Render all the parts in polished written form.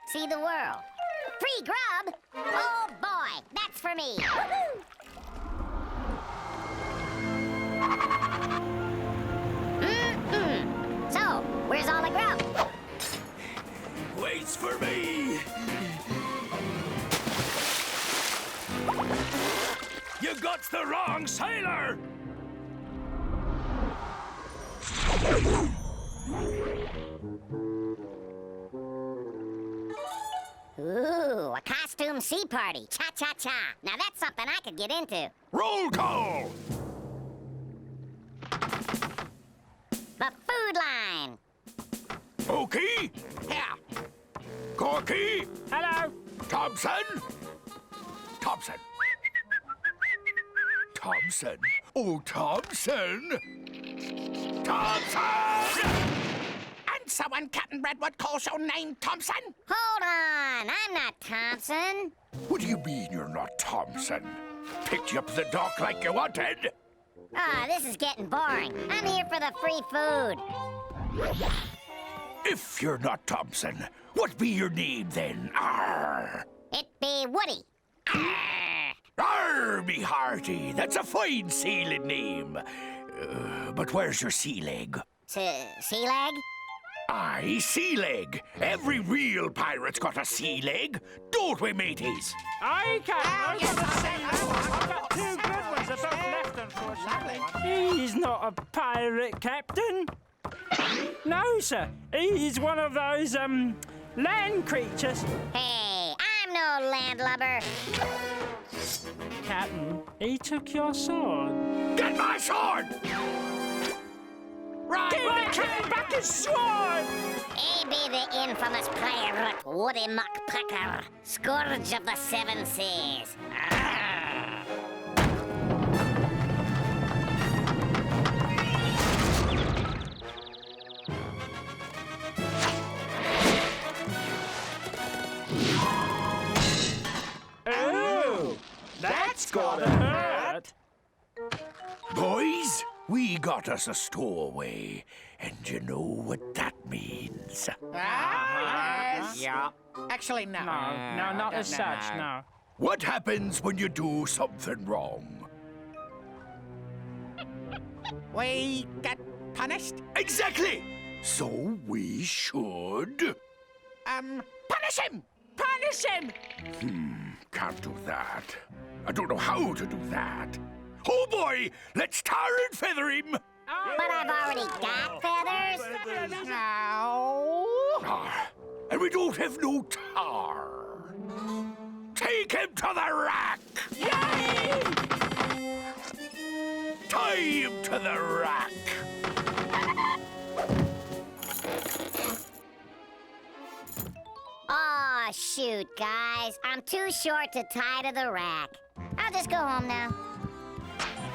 see the world. Free grub? Oh boy, that's for me. Woohoo! So, where's all the grub? Waits for me! You got the wrong sailor! Ooh, a costume sea party. Cha-cha-cha. Now that's something I could get into. Roll call! The food line. Pokey? Here. Corky? Hello. Thompson? Thompson. Thompson? Oh, Thompson! Thompson! And someone, Captain Redwood, calls your name Thompson? Hold on, I'm not Thompson. What do you mean you're not Thompson? Picked you up the dock like you wanted? Ah, this is getting boring. I'm here for the free food. If you're not Thompson, what be your name then? Arr! It be Woody. Arr, me hearty, that's a fine sailing name. But where's your sea leg? Sea leg? Aye, sea leg. Every real pirate's got a sea leg, don't we, mateys? I can. I've got two good ones. They're both left, unfortunately. He's not a pirate, Captain. No, sir. He's one of those, land creatures. Hey, I'm no landlubber. Captain, he took your sword. Get my sword! Right. Give the cat back his sword! He be the infamous pirate Woodpecker, scourge of the seven seas. Arrgh. Oh, that's gotta hurt. Boys, we got us a stowaway, and you know what that means. Yes. Yeah. Actually, no. No, not as such, no. What happens when you do something wrong? We get punished? Exactly! So we should... Punish him! Punish him! Can't do that. I don't know how to do that. Oh boy, let's tar and feather him! But I've already got feathers. No. And we don't have no tar. Take him to the rack! Yay! Tie him to the rack! Aw, shoot, guys. I'm too short to tie to the rack. I'll just go home now.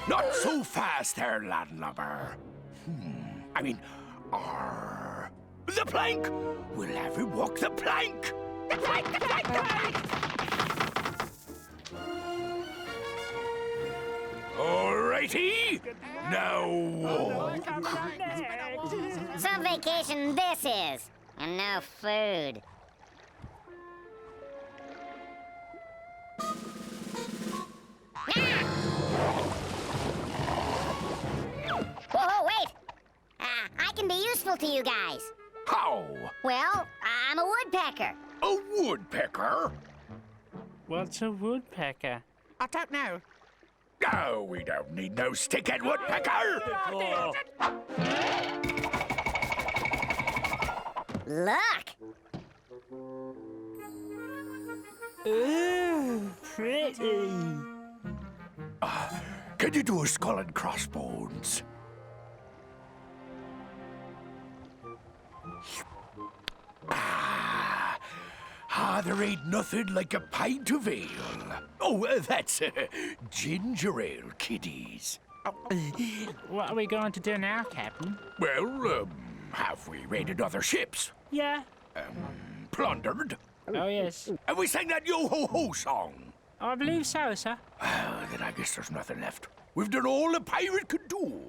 Not so fast there, landlubber. I mean, the plank! We'll have him walk the plank! The plank, the plank, the plank! Alrighty! Now walk. Some vacation this is, and no food. Whoa, wait! I can be useful to you guys. How? Well, I'm a woodpecker. A woodpecker? What's a woodpecker? I don't know. No, we don't need no stick-head woodpecker! Look! Ooh, pretty. Can you do a skull and crossbones? There ain't nothing like a pint of ale. Oh, that's ginger ale, kiddies. What are we going to do now, Captain? Well, have we raided other ships? Yeah. Plundered? Oh, yes. And we sang that yo-ho-ho song? I believe so, sir. Well, then I guess there's nothing left. We've done all a pirate could do.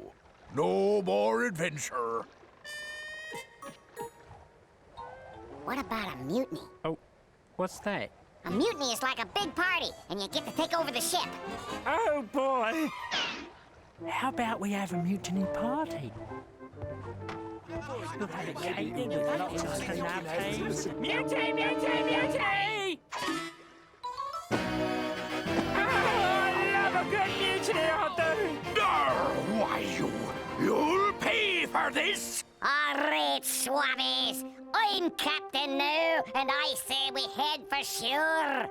No more adventure. What about a mutiny? Oh, What's that? A mutiny is like a big party, and you get to take over the ship. Oh, boy. How about we have a mutiny party? We'll have it catered with lots of canapes. Mutiny, mutiny, mutiny! Oh, I love a good mutiny, I do. Why, you'll pay for this! All right, swabbies. I'm captain now, and I say we head for sure.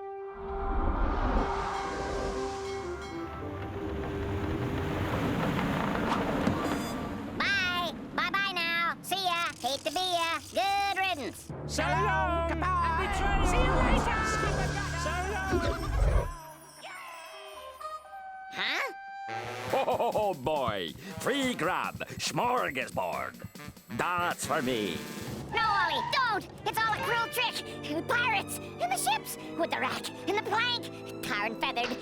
Bye. Bye-bye now. See ya. Hate to be ya. Good riddance. So long. Goodbye. See you later. So long. Huh? Oh boy, free grab, smorgasbord. That's for me. No, Ollie, don't! It's all a cruel trick! Pirates! In the ships! With the rack! In the plank! Tar and feathered!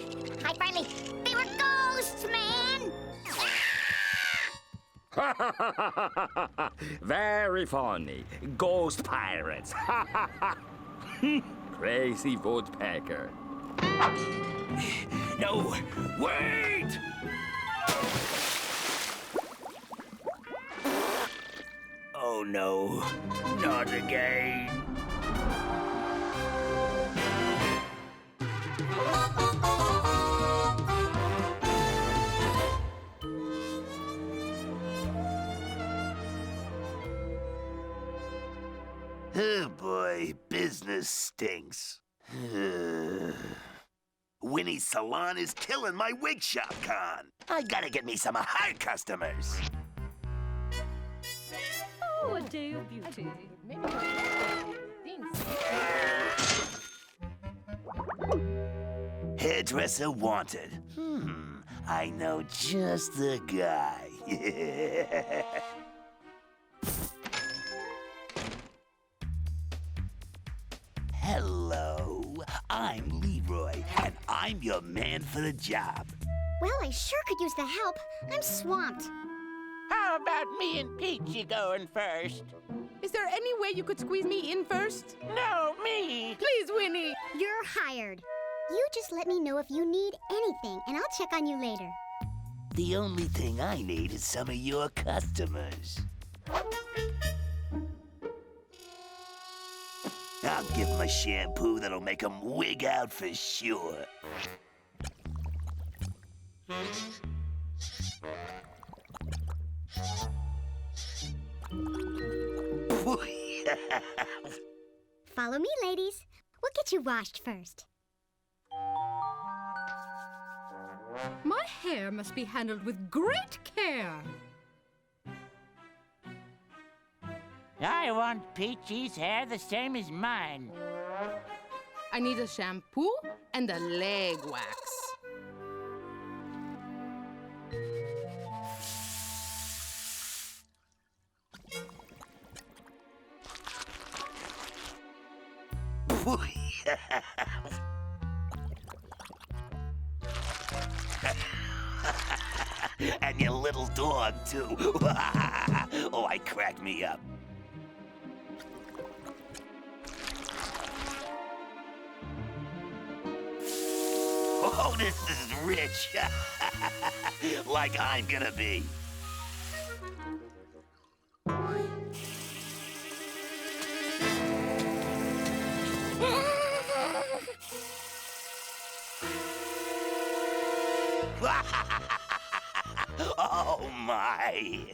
I finally... They were ghosts, man! Very funny. Ghost pirates. Crazy woodpecker. No, wait! Oh no, not again. Oh boy, business stinks. Winnie's salon is killing my wig shop con. I gotta get me some high customers. Oh, a day of beauty. Hairdresser wanted. I know just the guy. Hello, I'm Leroy, and I'm your man for the job. Well, I sure could use the help. I'm swamped. How about me and Peachy going first? Is there any way you could squeeze me in first? No, me. Please, Winnie. You're hired. You just let me know if you need anything, and I'll check on you later. The only thing I need is some of your customers. I'll give them a shampoo that'll make them wig out for sure. Follow me, ladies. We'll get you washed first. My hair must be handled with great care. I want Peachy's hair the same as mine. I need a shampoo and a leg wax. And your little dog, too. Oh, I crack me up. Oh, this is rich. Like I'm gonna be. Oh, my.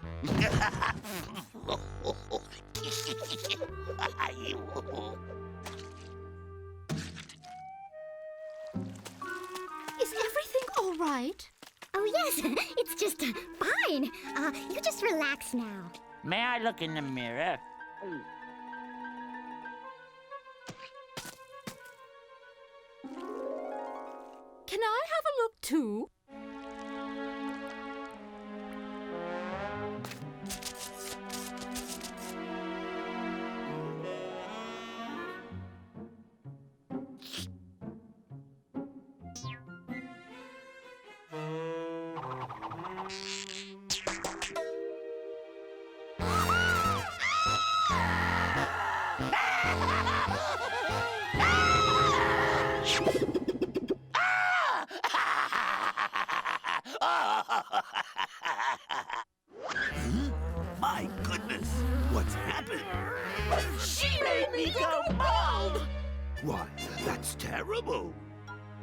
Is everything all right? Oh, yes. It's just fine. You just relax now. May I look in the mirror? Can I have a look, too?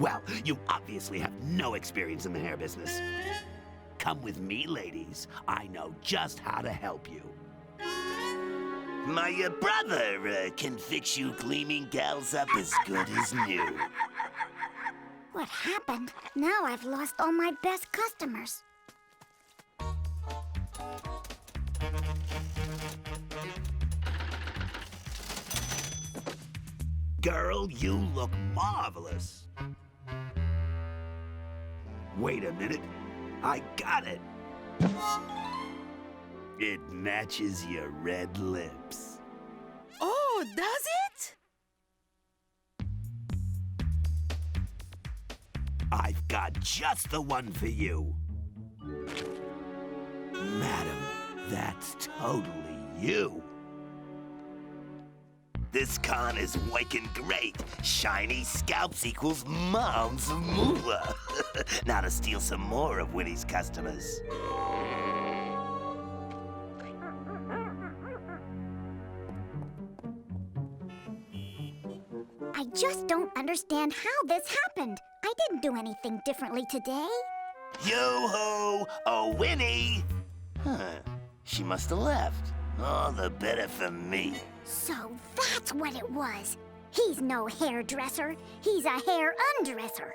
Well, you obviously have no experience in the hair business. Come with me, ladies. I know just how to help you. My brother can fix you gleaming gals up as good as new. What happened? Now I've lost all my best customers. Girl, you look marvelous. Wait a minute. I got it. It matches your red lips. Oh, does it? I've got just the one for you. Madam, that's totally you. This con is working great. Shiny scalps equals mom's moolah. Now to steal some more of Winnie's customers. I just don't understand how this happened. I didn't do anything differently today. Yo-ho! Oh, Winnie! Huh. She must have left. All the better for me. So that's what it was. He's no hairdresser. He's a hair undresser.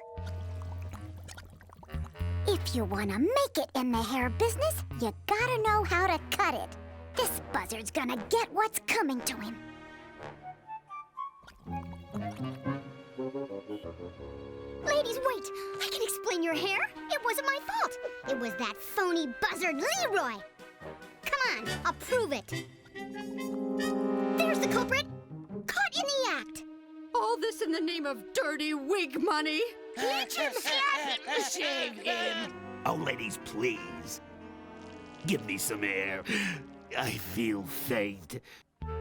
If you want to make it in the hair business, you gotta know how to cut it. This buzzard's gonna get what's coming to him. Ladies, wait! I can explain your hair. It wasn't my fault. It was that phony buzzard Leroy. Come on, I'll prove it. There's the culprit. Caught in the act. All this in the name of dirty wig money. Let him Shave him! Oh, ladies, please. Give me some air. I feel faint.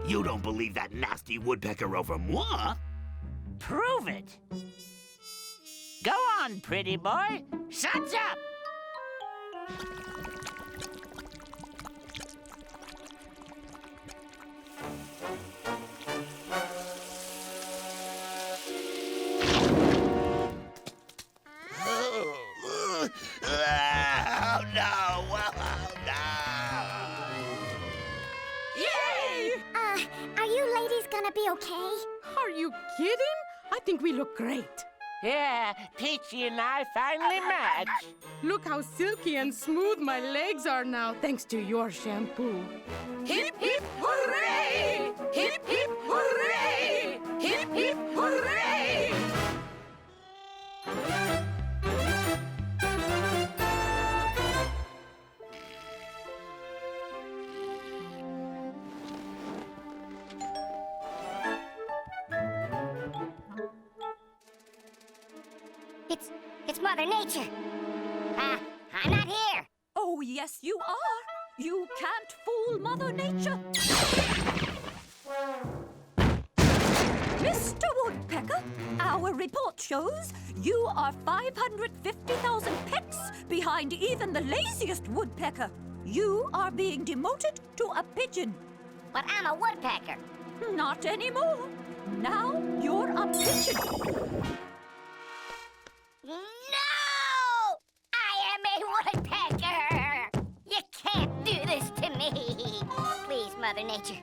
You don't believe that nasty woodpecker over moi? Prove it. Go on, pretty boy. Suds up. Oh, no! Oh, no! Yay! Are you ladies gonna be okay? Are you kidding? I think we look great. Yeah, Peachy and I finally match. Look how silky and smooth my legs are now, thanks to your shampoo. Hip, hip, hooray! Hip, hip, hooray! Hip, hip, hooray! It's Mother Nature. I'm not here. Oh, yes, you are. You can't fool Mother Nature. Mr. Woodpecker, our report shows you are 550,000 pecks behind even the laziest woodpecker. You are being demoted to a pigeon. But I'm a woodpecker. Not anymore. Now you're a pigeon. No! I am a woodpecker! You can't do this to me. Please, Mother Nature.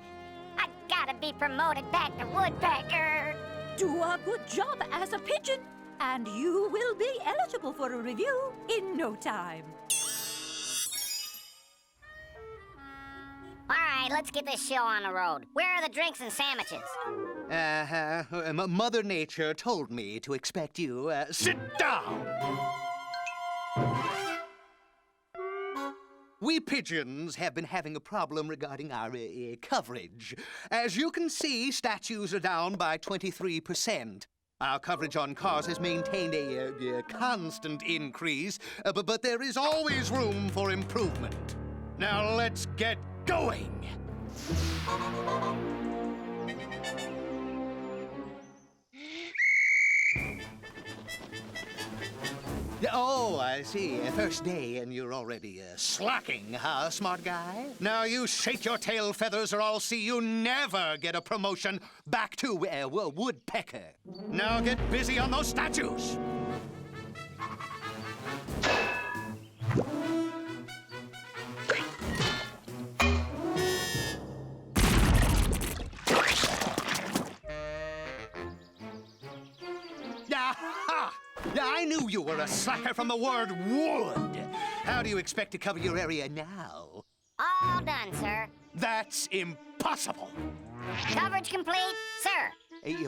I gotta be promoted back to woodpecker. Do a good job as a pigeon, and you will be eligible for a review in no time. All right, let's get this show on the road. Where are the drinks and sandwiches? Mother Nature told me to expect you. Sit down! We pigeons have been having a problem regarding our coverage. As you can see, statues are down by 23%. Our coverage on cars has maintained a constant increase, but there is always room for improvement. Now let's get going! Oh, I see. First day and you're already slacking, huh, smart guy? Now you shake your tail feathers or I'll see you never get a promotion back to woodpecker. Now get busy on those statues. knew you were a slacker from the word wood. How do you expect to cover your area now? All done, sir. That's impossible. Coverage complete, sir.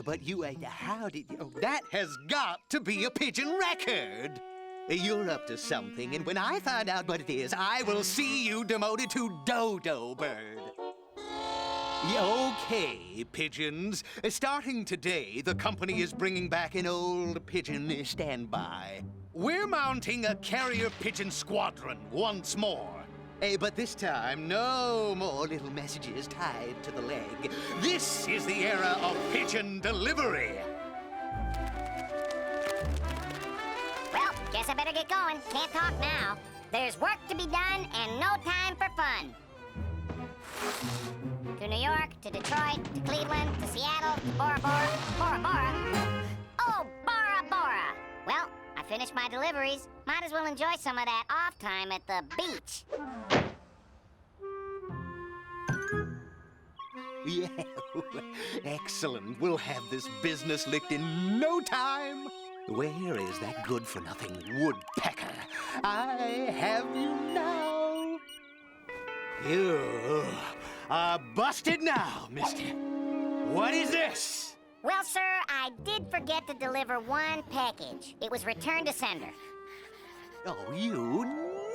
But you, how did you... Oh, that has got to be a pigeon record. You're up to something, and when I find out what it is, I will see you demoted to dodo bird. Okay, pigeons. Starting today, the company is bringing back an old pigeon standby. We're mounting a carrier pigeon squadron once more. But this time, no more little messages tied to the leg. This is the era of pigeon delivery. Well, guess I better get going. Can't talk now. There's work to be done and no time for fun. To New York, to Detroit, to Cleveland, to Seattle, to Bora Bora. Bora Bora? Oh, Bora Bora. Well, I finished my deliveries. Might as well enjoy some of that off time at the beach. Yeah, excellent. We'll have this business licked in no time. Where is that good-for-nothing woodpecker? I have you now. You are busted now, mister. What is this? Well, sir, I did forget to deliver one package. It was returned to sender. Oh, you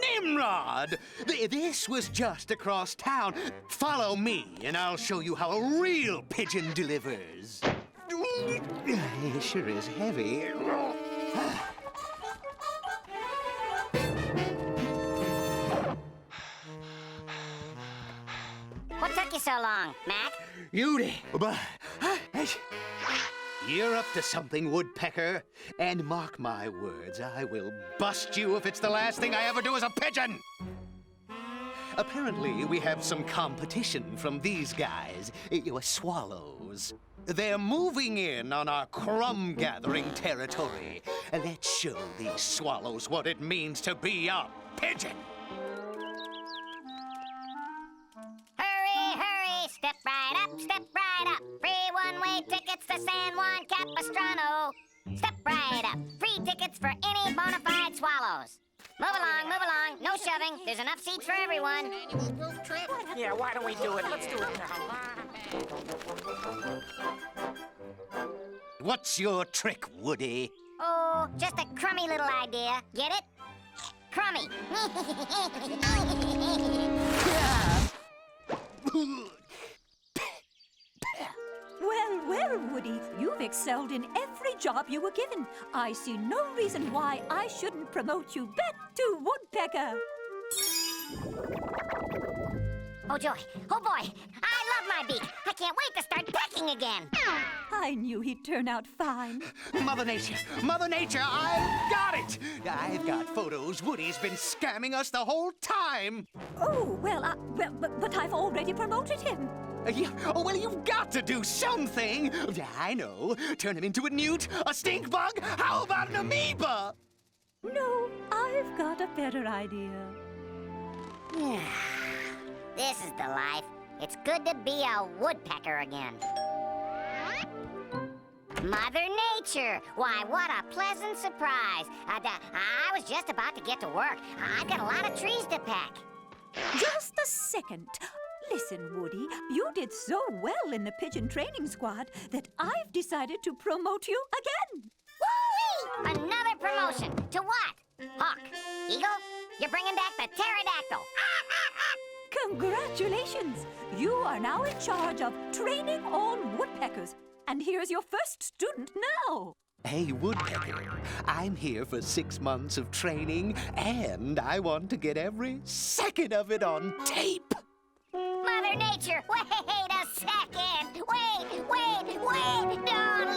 Nimrod! This was just across town. Follow me, and I'll show you how a real pigeon delivers. It sure is heavy. What took you so long, Mac? You're up to something, Woodpecker. And mark my words, I will bust you if it's the last thing I ever do as a pigeon! Apparently, we have some competition from these guys, your swallows. They're moving in on our crumb-gathering territory. Let's show these swallows what it means to be a pigeon. Hurry, hurry, step right up, step right up. Free one-way tickets to San Juan Capistrano. Step right up, free tickets for any bona fide swallows. Move along, no shoving. There's enough seats for everyone. Yeah, why don't we do it? Let's do it now. What's your trick, Woody? Oh, just a crummy little idea. Get it? Crummy. Well, Woody, you've excelled in every job you were given. I see no reason why I shouldn't promote you back to Woodpecker. Oh, joy. Oh, boy. I love my beak. I can't wait to start pecking again. I knew he'd turn out fine. Mother Nature, I've got it! I've got photos. Woody's been scamming us the whole time. Oh, but I've already promoted him. Yeah. Oh, well, you've got to do something. Yeah, I know. Turn him into a newt, a stink bug. How about an amoeba? No, I've got a better idea. This is the life. It's good to be a woodpecker again. Mother Nature! Why, what a pleasant surprise. I was just about to get to work. I've got a lot of trees to peck. Just a second. Listen, Woody, you did so well in the pigeon training squad that I've decided to promote you again. Woo-wee! Another promotion. To what? Hawk? Eagle? You're bringing back the pterodactyl. Congratulations! You are now in charge of training all woodpeckers. And here's your first student now. Hey, Woodpecker, I'm here for 6 months of training, and I want to get every second of it on tape. Mother Nature, wait a second! Wait! Don't